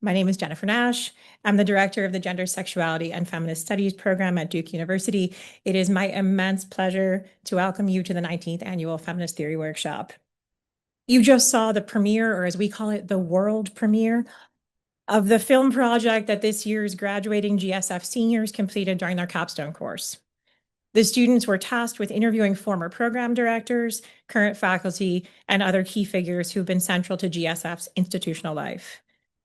My name is Jennifer Nash. I'm the director of the Gender, Sexuality, and Feminist Studies program at Duke University. It is my immense pleasure to welcome you to the 19th Annual Feminist Theory Workshop. You just saw the premiere, or as we call it, the world premiere, of the film project that this year's graduating GSF seniors completed during their capstone course. The students were tasked with interviewing former program directors, current faculty, and other key figures who've been central to GSF's institutional life.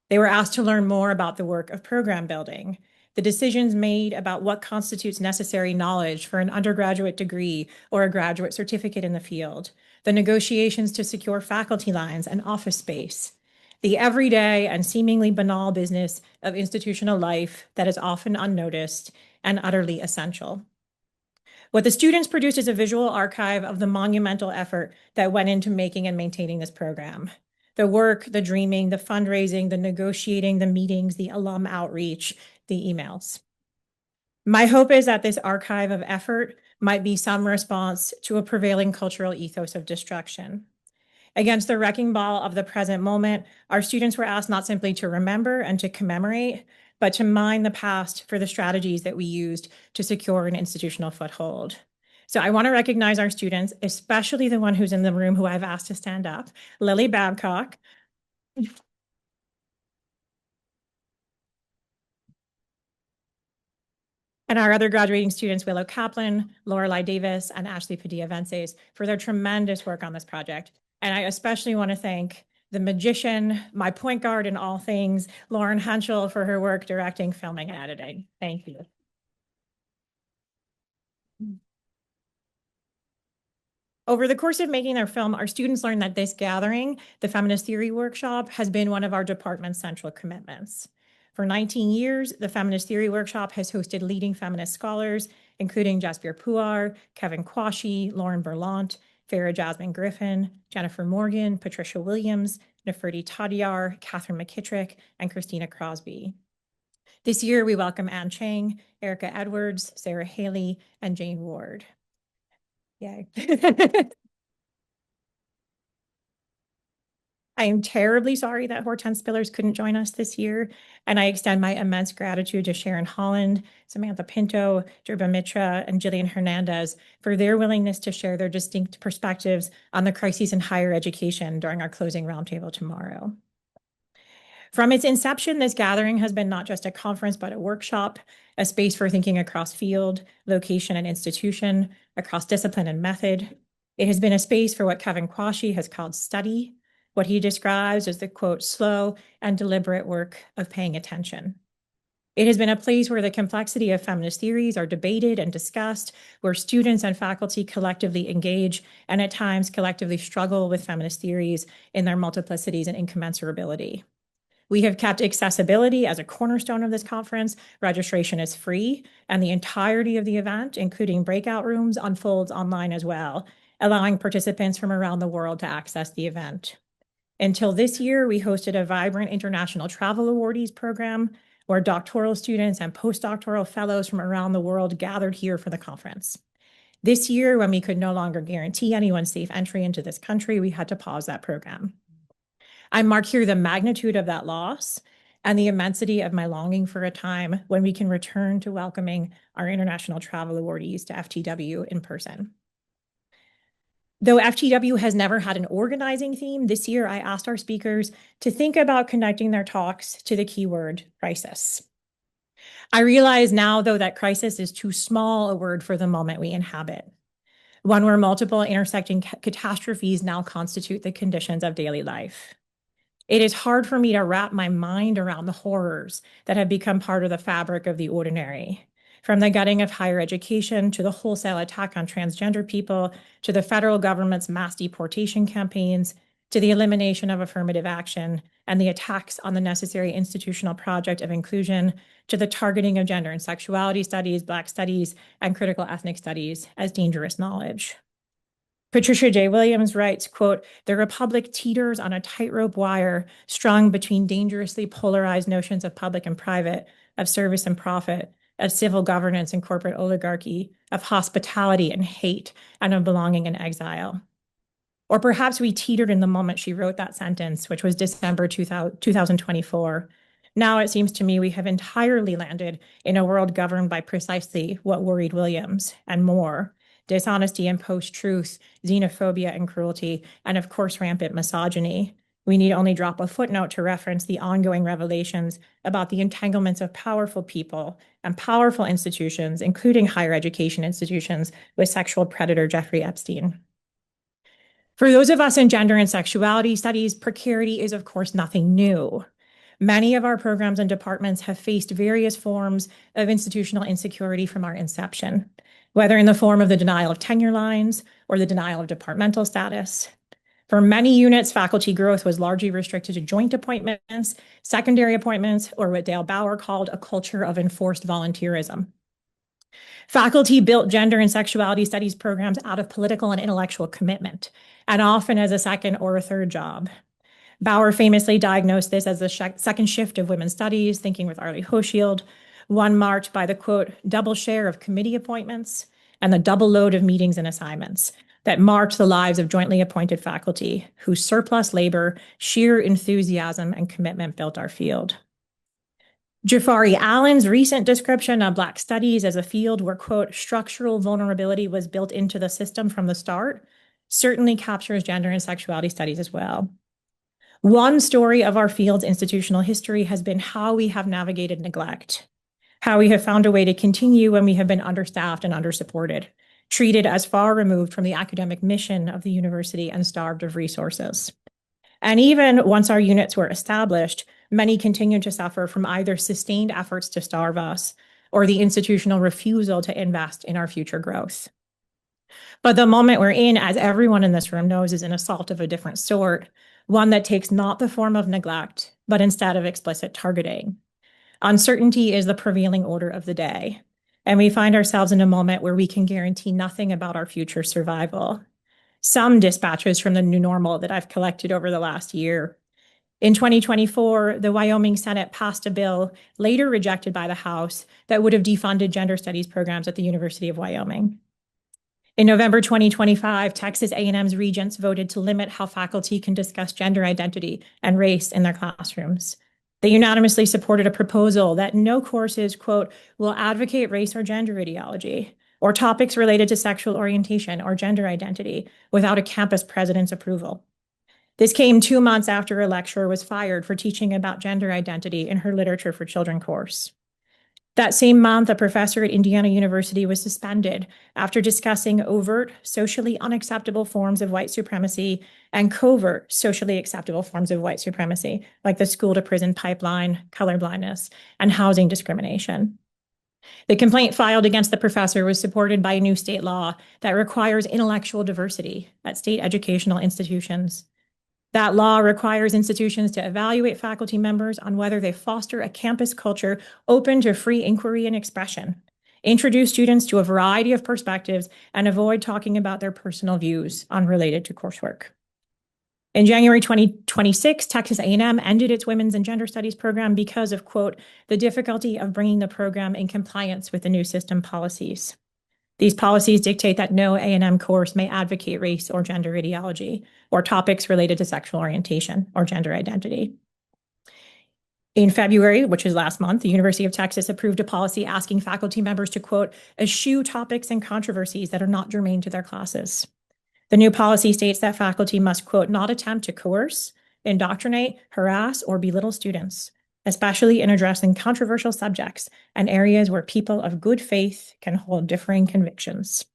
They were asked to learn more about the work of program building, the decisions made about what constitutes necessary knowledge for an undergraduate degree or a graduate certificate in the field, the negotiations to secure faculty lines and office space, the everyday and seemingly banal business of institutional life that is often unnoticed and utterly essential. What the students produced is a visual archive of the monumental effort that went into making and maintaining this program. The work, the dreaming, the fundraising, the negotiating, the meetings, the alum outreach, the emails. My hope is that this archive of effort might be some response to a prevailing cultural ethos of destruction. Against the wrecking ball of the present moment, our students were asked not simply to remember and to commemorate, but to mine the past for the strategies that we used to secure an institutional foothold. So I want to recognize our students, especially the one who's in the room who I've asked to stand up, Lily Babcock. And our other graduating students, Willow Kaplan, Lorelei Davis, and Ashley Padilla-Vences, for their tremendous work on this project. And I especially want to thank the magician, my point guard in all things, Lauren Henschel, for her work directing, filming, and editing. Thank you. Over the course of making their film, our students learned that this gathering, the Feminist Theory Workshop, has been one of our department's central commitments. For 19 years, the Feminist Theory Workshop has hosted leading feminist scholars, including Jasbir Puar, Kevin Quashie, Lauren Berlant, Farah Jasmine Griffin, Jennifer Morgan, Patricia Williams, Neferti Tadiar, Catherine McKittrick, and Christina Crosby. This year, we welcome Anne Chang, Erica Edwards, Sarah Haley, and Jane Ward. Yay. I am terribly sorry that Hortense Spillers couldn't join us this year, and I extend my immense gratitude to Sharon Holland, Samantha Pinto, Jerba Mitra, and Jillian Hernandez for their willingness to share their distinct perspectives on the crises in higher education during our closing roundtable tomorrow. From its inception, this gathering has been not just a conference, but a workshop, a space for thinking across field, location, and institution, across discipline and method. It has been a space for what Kevin Quashie has called study, what he describes as the, quote, slow and deliberate work of paying attention. It has been a place where the complexity of feminist theories are debated and discussed, where students and faculty collectively engage and at times collectively struggle with feminist theories in their multiplicities and incommensurability. We have kept accessibility as a cornerstone of this conference. Registration is free, and the entirety of the event, including breakout rooms, unfolds online as well, allowing participants from around the world to access the event. Until this year, we hosted a vibrant international travel awardees program where doctoral students and postdoctoral fellows from around the world gathered here for the conference. This year, when we could no longer guarantee anyone safe entry into this country, we had to pause that program. I mark here the magnitude of that loss and the immensity of my longing for a time when we can return to welcoming our international travel awardees to FTW in person. Though FTW has never had an organizing theme, this year I asked our speakers to think about connecting their talks to the keyword crisis. I realize now, though, that crisis is too small a word for the moment we inhabit, one where multiple intersecting catastrophes now constitute the conditions of daily life. It is hard for me to wrap my mind around the horrors that have become part of the fabric of the ordinary, from the gutting of higher education to the wholesale attack on transgender people, to the federal government's mass deportation campaigns, to the elimination of affirmative action and the attacks on the necessary institutional project of inclusion, to the targeting of gender and sexuality studies, Black studies, and critical ethnic studies as dangerous knowledge. Patricia J. Williams writes, quote, "The Republic teeters on a tightrope wire strung between dangerously polarized notions of public and private, of service and profit, of civil governance and corporate oligarchy, of hospitality and hate, and of belonging and exile." Or perhaps we teetered in the moment she wrote that sentence, which was December 2024, Now it seems to me we have entirely landed in a world governed by precisely what worried Williams and more: dishonesty and post-truth, xenophobia and cruelty, and of course, rampant misogyny. We need only drop a footnote to reference the ongoing revelations about the entanglements of powerful people and powerful institutions, including higher education institutions, with sexual predator Jeffrey Epstein. For those of us in gender and sexuality studies, precarity is, of course, nothing new. Many of our programs and departments have faced various forms of institutional insecurity from our inception, whether in the form of the denial of tenure lines or the denial of departmental status. For many units, faculty growth was largely restricted to joint appointments, secondary appointments, or what Dale Bauer called a culture of enforced volunteerism. Faculty built gender and sexuality studies programs out of political and intellectual commitment, and often as a second or a third job. Bauer famously diagnosed this as the second shift of women's studies, thinking with Arlie Hochschild, one marked by the, quote, double share of committee appointments and the double load of meetings and assignments that marked the lives of jointly appointed faculty whose surplus labor, sheer enthusiasm, and commitment built our field. Jafari Allen's recent description of Black studies as a field where, quote, structural vulnerability was built into the system from the start certainly captures gender and sexuality studies as well. One story of our field's institutional history has been how we have navigated neglect, how we have found a way to continue when we have been understaffed and undersupported, treated as far removed from the academic mission of the university and starved of resources. And even once our units were established, many continued to suffer from either sustained efforts to starve us or the institutional refusal to invest in our future growth. But the moment we're in, as everyone in this room knows, is an assault of a different sort, one that takes not the form of neglect, but instead of explicit targeting. Uncertainty is the prevailing order of the day, and we find ourselves in a moment where we can guarantee nothing about our future survival. Some dispatches from the new normal that I've collected over the last year. In 2024, the Wyoming Senate passed a bill, later rejected by the House, that would have defunded gender studies programs at the University of Wyoming. In November 2025, Texas A&M's regents voted to limit how faculty can discuss gender identity and race in their classrooms. They unanimously supported a proposal that no courses, quote, will advocate race or gender ideology or topics related to sexual orientation or gender identity without a campus president's approval. This came 2 months after a lecturer was fired for teaching about gender identity in her Literature for Children course. That same month, a professor at Indiana University was suspended after discussing overt, socially unacceptable forms of white supremacy and covert, socially acceptable forms of white supremacy, like the school-to-prison pipeline, colorblindness, and housing discrimination. The complaint filed against the professor was supported by a new state law that requires intellectual diversity at state educational institutions. That law requires institutions to evaluate faculty members on whether they foster a campus culture open to free inquiry and expression, introduce students to a variety of perspectives, and avoid talking about their personal views unrelated to coursework. In January 2026, Texas A&M ended its Women's and Gender Studies program because of, quote, the difficulty of bringing the program in compliance with the new system policies. These policies dictate that no A&M course may advocate race or gender ideology or topics related to sexual orientation or gender identity. In February, which is last month, the University of Texas approved a policy asking faculty members to, quote, eschew topics and controversies that are not germane to their classes. The new policy states that faculty must, quote, not attempt to coerce, indoctrinate, harass, or belittle students, especially in addressing controversial subjects and areas where people of good faith can hold differing convictions.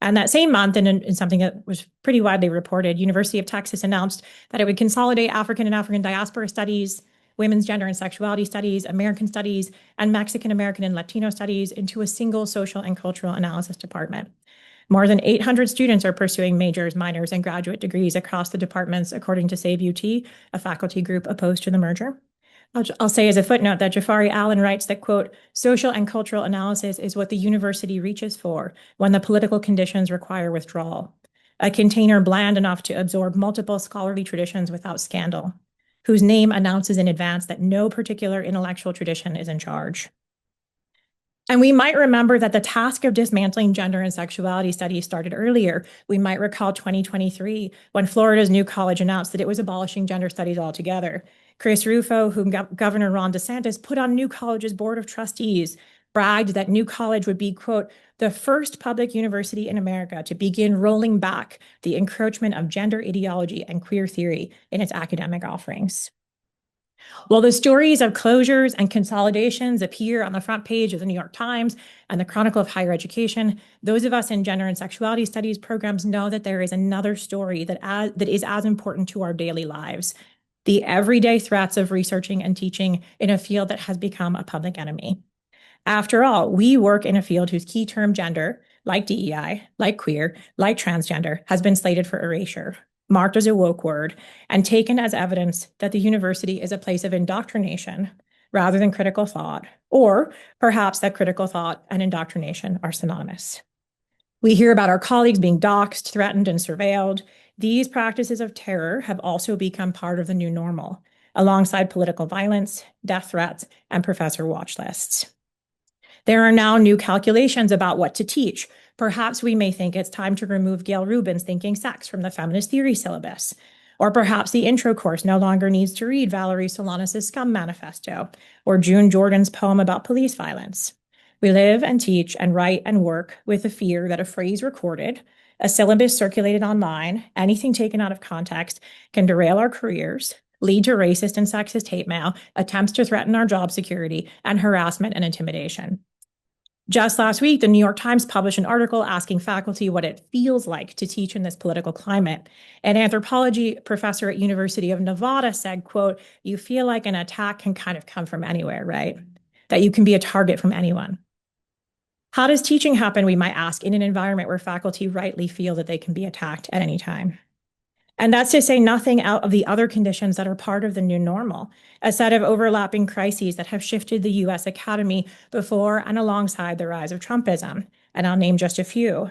And that same month, and in something that was pretty widely reported, University of Texas announced that it would consolidate African and African diaspora studies, women's gender and sexuality studies, American studies, and Mexican American and Latino studies into a single social and cultural analysis department. More than 800 students are pursuing majors, minors, and graduate degrees across the departments, according to Save UT, a faculty group opposed to the merger. I'll say as a footnote that Jafari Allen writes that, quote, social and cultural analysis is what the university reaches for when the political conditions require withdrawal, a container bland enough to absorb multiple scholarly traditions without scandal, whose name announces in advance that no particular intellectual tradition is in charge. And we might remember that the task of dismantling gender and sexuality studies started earlier. We might recall 2023, when Florida's new college announced that it was abolishing gender studies altogether. Chris Rufo, whom Governor Ron DeSantis put on New College's board of trustees, bragged that New College would be, quote, the first public university in America to begin rolling back the encroachment of gender ideology and queer theory in its academic offerings. While the stories of closures and consolidations appear on the front page of the New York Times and the Chronicle of Higher Education, those of us in gender and sexuality studies programs know that there is another story that is as important to our daily lives: the everyday threats of researching and teaching in a field that has become a public enemy. After all, we work in a field whose key term gender, like DEI, like queer, like transgender, has been slated for erasure, marked as a woke word, and taken as evidence that the university is a place of indoctrination rather than critical thought, or perhaps that critical thought and indoctrination are synonymous. We hear about our colleagues being doxxed, threatened, and surveilled. These practices of terror have also become part of the new normal, alongside political violence, death threats, and professor watch lists. There are now new calculations about what to teach. Perhaps we may think it's time to remove Gail Rubin's Thinking Sex from the feminist theory syllabus. Or perhaps the intro course no longer needs to read Valerie Solanas' Scum Manifesto or June Jordan's poem about police violence. We live and teach and write and work with the fear that a phrase recorded, a syllabus circulated online, anything taken out of context can derail our careers, lead to racist and sexist hate mail, attempts to threaten our job security, and harassment and intimidation. Just last week, the New York Times published an article asking faculty what it feels like to teach in this political climate. An anthropology professor at University of Nevada said, quote, "You feel like an attack can kind of come from anywhere, right? That you can be a target from anyone." How does teaching happen, we might ask, in an environment where faculty rightly feel that they can be attacked at any time? And that's to say nothing out of the other conditions that are part of the new normal, a set of overlapping crises that have shifted the US academy before and alongside the rise of Trumpism. And I'll name just a few.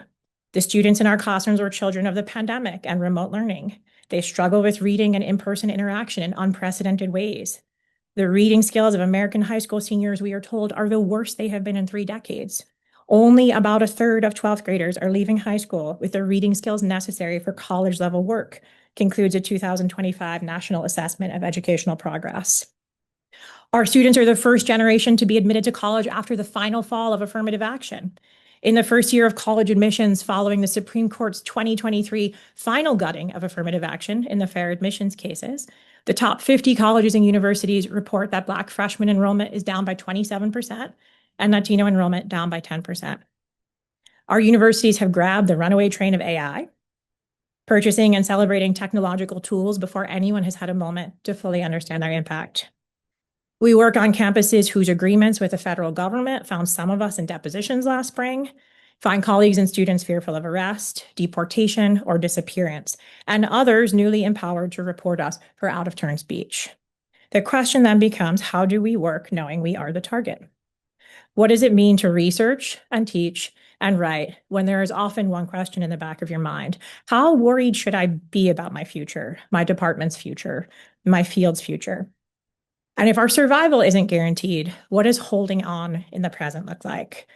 The students in our classrooms were children of the pandemic and remote learning. They struggle with reading and in-person interaction in unprecedented ways. The reading skills of American high school seniors, we are told, are the worst they have been in 3 decades. Only about a third of 12th graders are leaving high school with the reading skills necessary for college-level work, concludes a 2025 National Assessment of Educational Progress. Our students are the first generation to be admitted to college after the final fall of affirmative action. In the first year of college admissions following the Supreme Court's 2023 final gutting of affirmative action in the fair admissions cases, the top 50 colleges and universities report that Black freshman enrollment is down by 27%, and Latino enrollment down by 10%. Our universities have grabbed the runaway train of AI, purchasing and celebrating technological tools before anyone has had a moment to fully understand their impact. We work on campuses whose agreements with the federal government found some of us in depositions last spring, find colleagues and students fearful of arrest, deportation, or disappearance, and others newly empowered to report us for out-of-turn speech. The question then becomes, how do we work knowing we are the target? What does it mean to research and teach and write when there is often one question in the back of your mind? How worried should I be about my future, my department's future, my field's future? And if our survival isn't guaranteed, what does holding on in the present look like?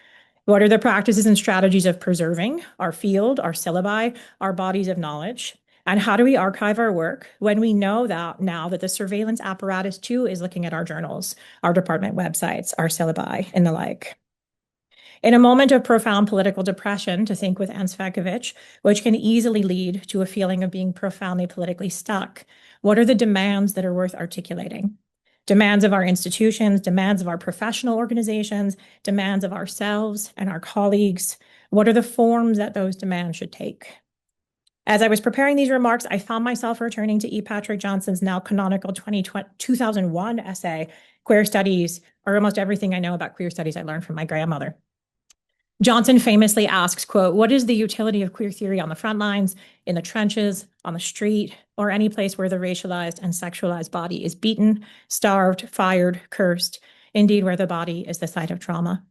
What are the practices and strategies of preserving our field, our syllabi, our bodies of knowledge? And how do we archive our work when we know that now that the surveillance apparatus too is looking at our journals, our department websites, our syllabi, and the like? In a moment of profound political depression, to think with Anne Cvecovich, which can easily lead to a feeling of being profoundly politically stuck, what are the demands that are worth articulating? Demands of our institutions, demands of our professional organizations, demands of ourselves and our colleagues. What are the forms that those demands should take? As I was preparing these remarks, I found myself returning to E. Patrick Johnson's now canonical 2001 essay, Queer Studies, or almost everything I know about queer studies I learned from my grandmother. Johnson famously asks, quote, "What is the utility of queer theory on the front lines, in the trenches, on the street, or any place where the racialized and sexualized body is beaten, starved, fired, cursed, indeed where the body is the site of trauma?"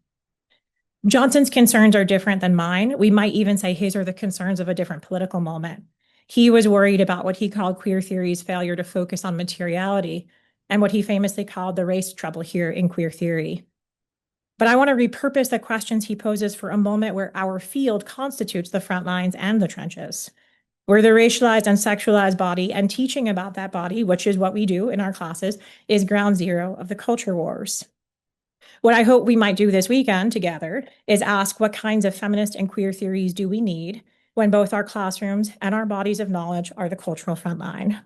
Johnson's concerns are different than mine. We might even say his are the concerns of a different political moment. He was worried about what he called queer theory's failure to focus on materiality and what he famously called the race trouble here in queer theory. But I want to repurpose the questions he poses for a moment where our field constitutes the front lines and the trenches. where the racialized and sexualized body and teaching about that body, which is what we do in our classes, is ground zero of the culture wars. What I hope we might do this weekend together is ask what kinds of feminist and queer theories do we need when both our classrooms and our bodies of knowledge are the cultural frontline.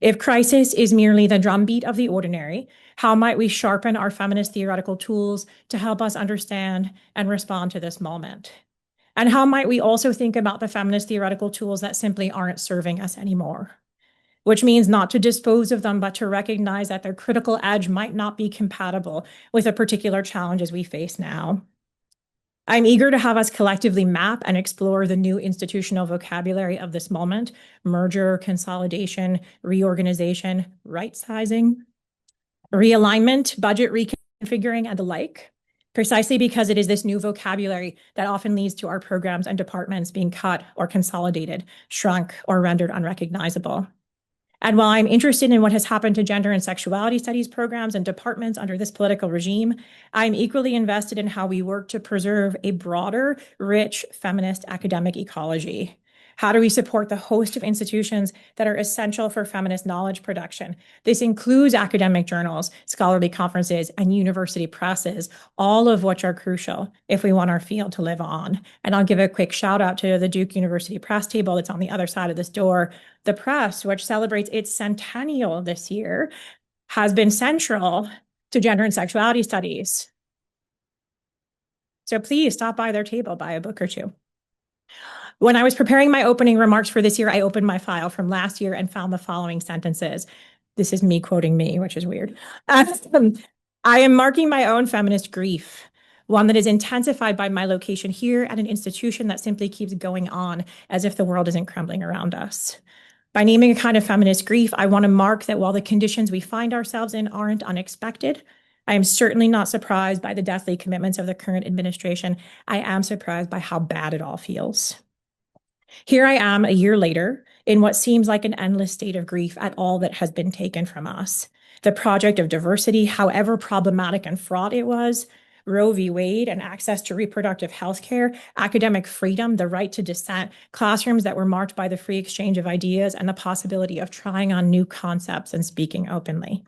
If crisis is merely the drumbeat of the ordinary, how might we sharpen our feminist theoretical tools to help us understand and respond to this moment? And how might we also think about the feminist theoretical tools that simply aren't serving us anymore? Which means not to dispose of them, but to recognize that their critical edge might not be compatible with the particular challenges we face now. I'm eager to have us collectively map and explore the new institutional vocabulary of this moment: merger, consolidation, reorganization, right-sizing, realignment, budget reconfiguring, and the like, precisely because it is this new vocabulary that often leads to our programs and departments being cut or consolidated, shrunk, or rendered unrecognizable. And while I'm interested in what has happened to gender and sexuality studies programs and departments under this political regime, I'm equally invested in how we work to preserve a broader, rich feminist academic ecology. How do we support the host of institutions that are essential for feminist knowledge production? This includes academic journals, scholarly conferences, and university presses, all of which are crucial if we want our field to live on. And I'll give a quick shout out to the Duke University press table that's on the other side of this door. The press, which celebrates its centennial this year, has been central to gender and sexuality studies. So please stop by their table, buy a book or two. When I was preparing my opening remarks for this year, I opened my file from last year and found the following sentences. This is me quoting me, which is weird. I am marking my own feminist grief, one that is intensified by my location here at an institution that simply keeps going on as if the world isn't crumbling around us. By naming a kind of feminist grief, I want to mark that while the conditions we find ourselves in aren't unexpected, I am certainly not surprised by the deathly commitments of the current administration. I am surprised by how bad it all feels. Here I am a year later in what seems like an endless state of grief at all that has been taken from us. The project of diversity, however problematic and fraught it was, Roe v. Wade and access to reproductive health care, academic freedom, the right to dissent, classrooms that were marked by the free exchange of ideas and the possibility of trying on new concepts and speaking openly.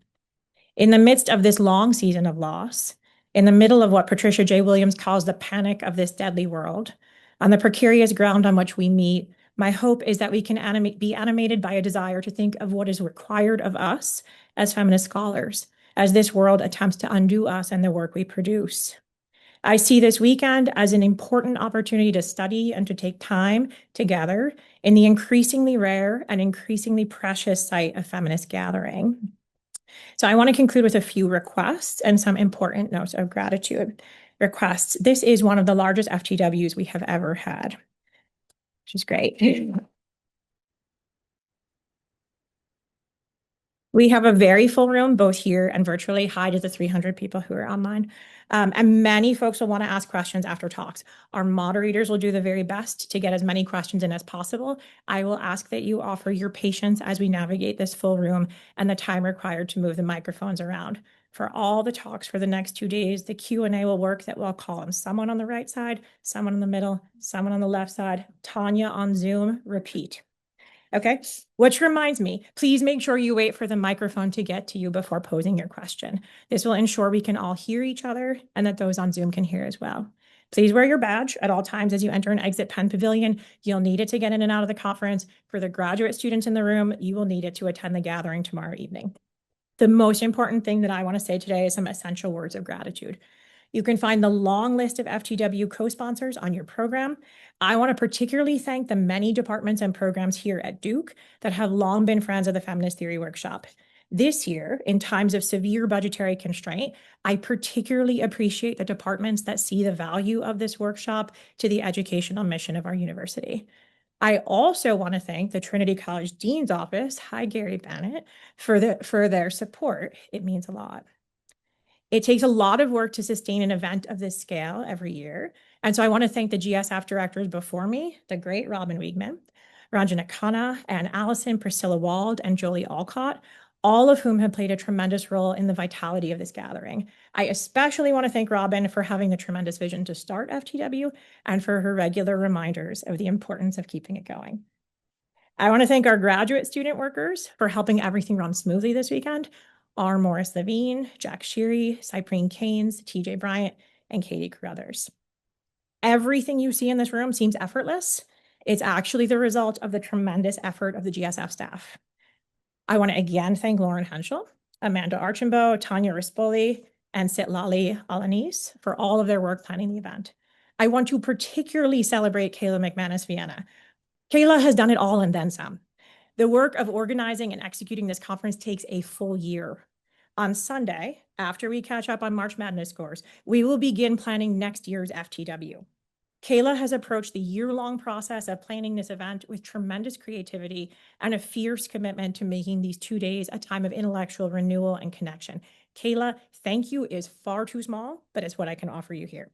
In the midst of this long season of loss, in the middle of what Patricia J. Williams calls the panic of this deadly world, on the precarious ground on which we meet, my hope is that we can be animated by a desire to think of what is required of us as feminist scholars, as this world attempts to undo us and the work we produce. I see this weekend as an important opportunity to study and to take time together in the increasingly rare and increasingly precious site of feminist gathering. So I want to conclude with a few requests and some important notes of gratitude. Requests. This is one of the largest FTWs we have ever had, which is great. We have a very full room, both here and virtually. Hi to the 300 people who are online. And many folks will want to ask questions after talks. Our moderators will do the very best to get as many questions in as possible. I will ask that you offer your patience as we navigate this full room and the time required to move the microphones around. For all the talks for the next 2 days, the Q&A will work that we'll call on someone on the right side, someone in the middle, someone on the left side, Tanya on Zoom, repeat. Okay, which reminds me, please make sure you wait for the microphone to get to you before posing your question. This will ensure we can all hear each other and that those on Zoom can hear as well. Please wear your badge at all times as you enter and exit Penn Pavilion. You'll need it to get in and out of the conference. For the graduate students in the room, you will need it to attend the gathering tomorrow evening. The most important thing that I want to say today is some essential words of gratitude. You can find the long list of FTW co-sponsors on your program. I want to particularly thank the many departments and programs here at Duke that have long been friends of the Feminist Theory Workshop. This year, in times of severe budgetary constraint, I particularly appreciate the departments that see the value of this workshop to the educational mission of our university. I also want to thank the Trinity College Dean's Office, hi Gary Bennett, for their support. It means a lot. It takes a lot of work to sustain an event of this scale every year. And so I want to thank the GSF directors before me, the great Robin Wiegman, Ranjana Khanna, and Allison, Priscilla Wald, and Jolie Alcott, all of whom have played a tremendous role in the vitality of this gathering. I especially want to thank Robin for having the tremendous vision to start FTW and for her regular reminders of the importance of keeping it going. I want to thank our graduate student workers for helping everything run smoothly this weekend. R. Morris Levine, Jack Sheary, Cyprine Keynes, TJ Bryant, and Katie Carruthers. Everything you see in this room seems effortless. It's actually the result of the tremendous effort of the GSF staff. I want to again thank Lauren Henschel, Amanda Archambault, Tanya Rispoli, and Sitlali Alanis for all of their work planning the event. I want to particularly celebrate Kayla McManus Vienna. Kayla has done it all and then some. The work of organizing and executing this conference takes a full year. On Sunday, after we catch up on March Madness scores, we will begin planning next year's FTW. Kayla has approached the year-long process of planning this event with tremendous creativity and a fierce commitment to making these 2 days a time of intellectual renewal and connection. Kayla, thank you is far too small, but it's what I can offer you here.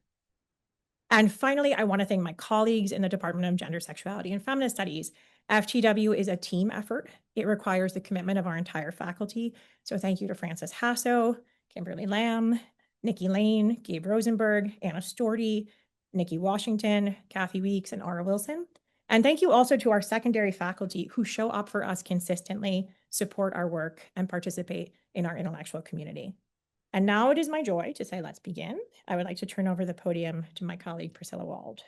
And finally, I want to thank my colleagues in the Department of Gender, Sexuality, and Feminist Studies. FTW is a team effort. It requires the commitment of our entire faculty. So thank you to Frances Hasso, Kimberly Lamb, Nikki Lane, Gabe Rosenberg, Anna Storty, Nikki Washington, Kathy Weeks, and Ara Wilson. And thank you also to our secondary faculty who show up for us consistently, support our work, and participate in our intellectual community. And now it is my joy to say, let's begin. I would like to turn over the podium to my colleague, Priscilla Wald.